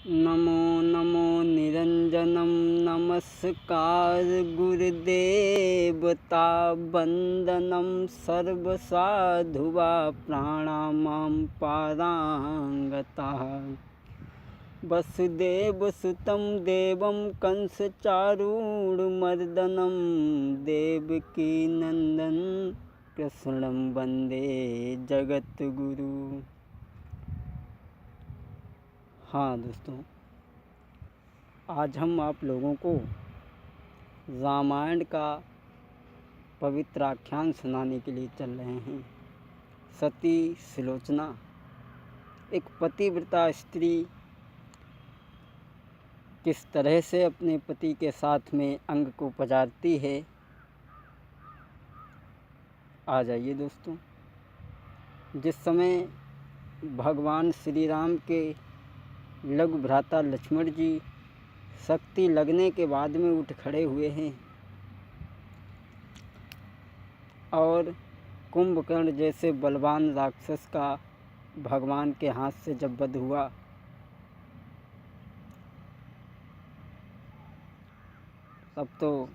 नमो नमो निरंजनम नमस्कार गुरुदेवता वंदनम सर्वसाधुवा प्रणामं पारांगता वसुदेवसुतं देवं कंसचारूढमर्दनं देवकी नंदन कृष्णं वंदे जगद्गुरु। हाँ दोस्तों, आज हम आप लोगों को रामायण का पवित्र आख्यान सुनाने के लिए चल रहे हैं। सती सुलोचना एक पतिव्रता स्त्री किस तरह से अपने पति के साथ में अंग को पजारती है। आ जाइए दोस्तों। जिस समय भगवान श्री राम के लघु भ्राता लक्ष्मण जी शक्ति लगने के बाद में उठ खड़े हुए हैं और कुंभकर्ण जैसे बलवान राक्षस का भगवान के हाथ से जब वध हुआ, तब तो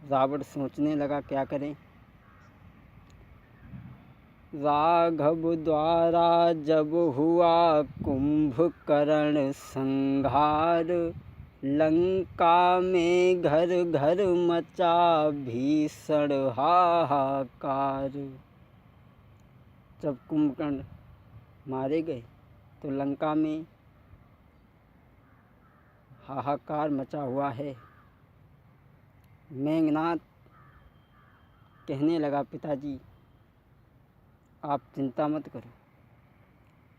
रावण सोचने लगा क्या करें। राघव द्वारा जब हुआ कुंभकर्ण संहार, लंका में घर घर मचा भीषण हाहाकार। जब कुंभकर्ण मारे गए तो लंका में हाहाकार मचा हुआ है। मेघनाथ कहने लगा, पिताजी आप चिंता मत करो।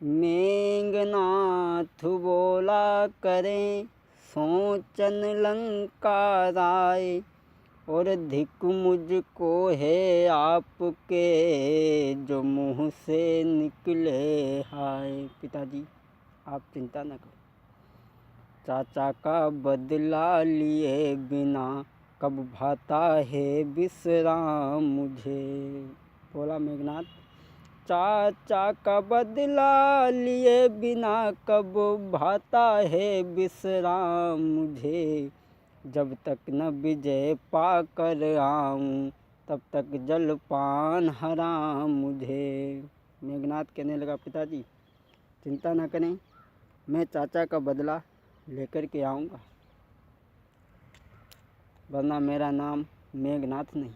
मेघनाथ बोला, करें सोचन लंका राय, और धिक मुझको है आपके जो मुँह से निकले हाय। पिताजी आप चिंता न करो, चाचा का बदला लिए बिना कब भाता है विश्राम मुझे। बोला मेघनाथ, चाचा का बदला लिए बिना कब भाता है विश्राम मुझे। जब तक न विजय पा कर आऊँ तब तक जलपान हराम मुझे। मेघनाथ कहने लगा, पिताजी चिंता न करें, मैं चाचा का बदला लेकर के आऊँगा, वरना मेरा नाम मेघनाथ नहीं।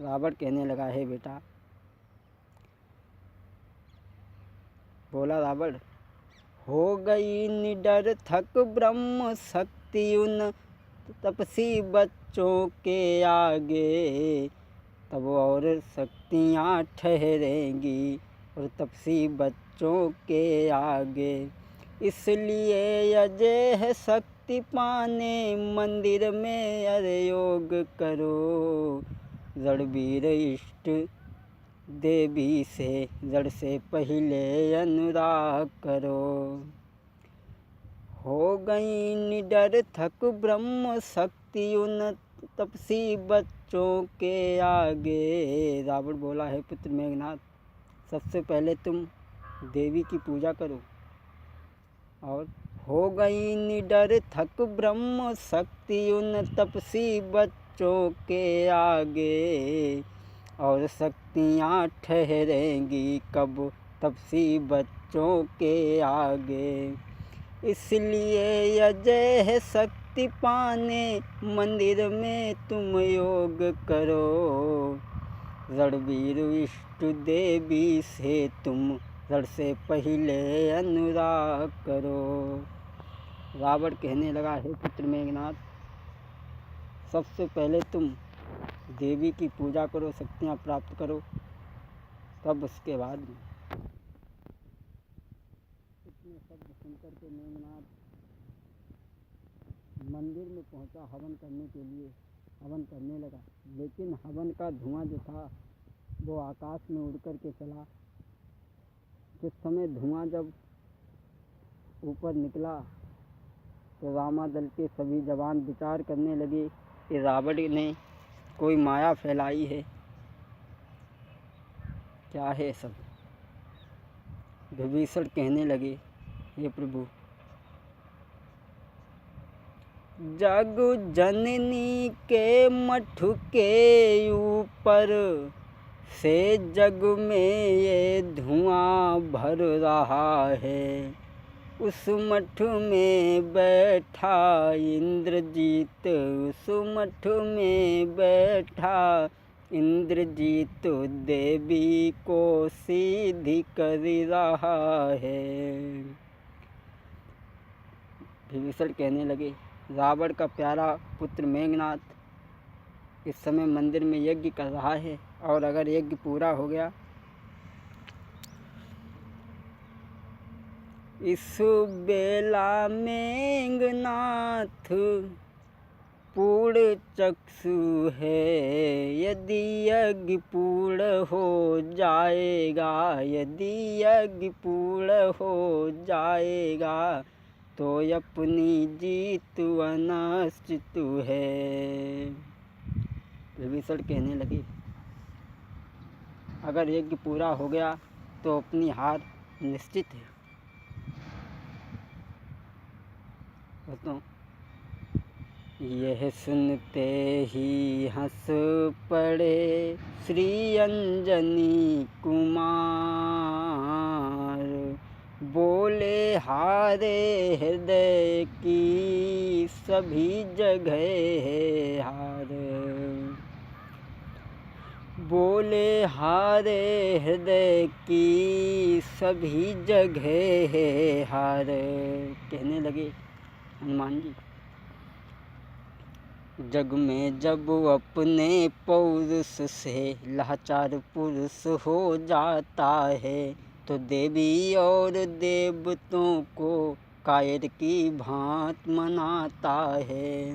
रावण कहने लगा, है बेटा। बोला रावण, हो गई निडर थक ब्रह्म शक्ति उन तपसी बच्चों के आगे, तब और शक्तियाँ ठहरेंगी और तपसी बच्चों के आगे। इसलिए अजय है शक्ति पाने मंदिर में अरे योग करो। रणवीर इष्ट देवी से जड़ से पहले अनुराग करो। हो गई निडर थक ब्रह्म शक्ति उन तपसी बच्चों के आगे। रावण बोला, है पुत्र मेघनाथ, सबसे पहले तुम देवी की पूजा करो। और हो गई निडर थक ब्रह्म शक्ति उन तपसी बच्चों के आगे, और शक्तियाँ ठहरेंगी कब तपसी बच्चों के आगे। इसलिए अजय है शक्ति पाने मंदिर में तुम योग करो। रणवीर इष्ट देवी से तुम रण से पहले अनुराग करो। रावण कहने लगा, हे पुत्र मेघनाथ, सबसे पहले तुम देवी की पूजा करो, शक्तियाँ प्राप्त करो, तब उसके बाद में। इतने शब्द सुनकर के मेघनाथ मंदिर में पहुंचा हवन करने के लिए। हवन करने लगा, लेकिन हवन का धुआं जो था वो आकाश में उड़ कर के चला। जिस समय धुआं जब ऊपर निकला तो रामादल के सभी जवान विचार करने लगे कि रावण ने कोई माया फैलाई है, क्या है सब। विभीषण कहने लगे, हे प्रभु, जग जननी के मठ के ऊपर से जग में ये धुआं भर रहा है। उस मठ में बैठा इंद्रजीत, उस मठ में बैठा इंद्रजीत देवी को सीधी कर रहा है। विभीषण कहने लगे, रावण का प्यारा पुत्र मेघनाथ इस समय मंदिर में यज्ञ कर रहा है, और अगर यज्ञ पूरा हो गया, इस बेला मेघनाथ पूर्ण चक्षु है। यदि यज्ञ पूर्ण हो जाएगा, यदि यज्ञ पूर्ण हो जाएगा, तो अपनी जीत अनिश्चित है। विभीषण कहने लगे, अगर यज्ञ पूरा हो गया तो अपनी हार निश्चित है। तो यह सुनते ही हंस पड़े श्री अंजनी कुमार, बोले हारे हृदय की सभी जगह है हार। बोले हारे हृदय की सभी जगह है हार। कहने लगे हनुमान जी, जग में जब अपने पौरुष से लाचार पुरुष हो जाता है, तो देवी और देवतों को कायर की भांत मनाता है।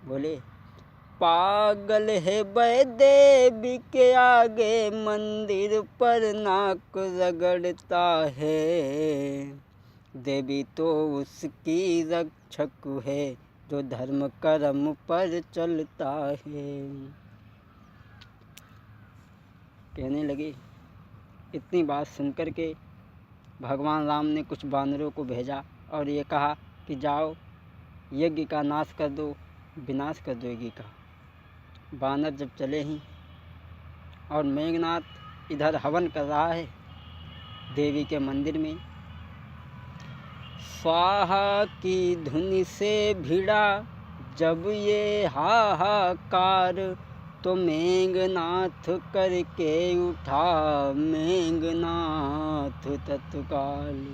बोले पागल है वह देवी के आगे, मंदिर पर नाक रगड़ता है। देवी तो उसकी रक्षक है, जो धर्म कर्म पर चलता है। कहने लगे, इतनी बात सुनकर के भगवान राम ने कुछ वानरों को भेजा और ये कहा कि जाओ यज्ञ का नाश कर दो, विनाश कर दो यज्ञ का। वानर जब चले ही और मेघनाथ इधर हवन कर रहा है देवी के मंदिर में, स्वाहा की धुन से भिड़ा जब ये हाहाकार, तो मेघनाथ करके उठा मेघनाथ तत्काल।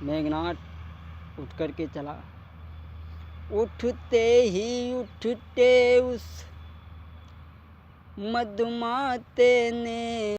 मेघनाथ उठ करके चला, उठते ही उठते उस मधुमाते ने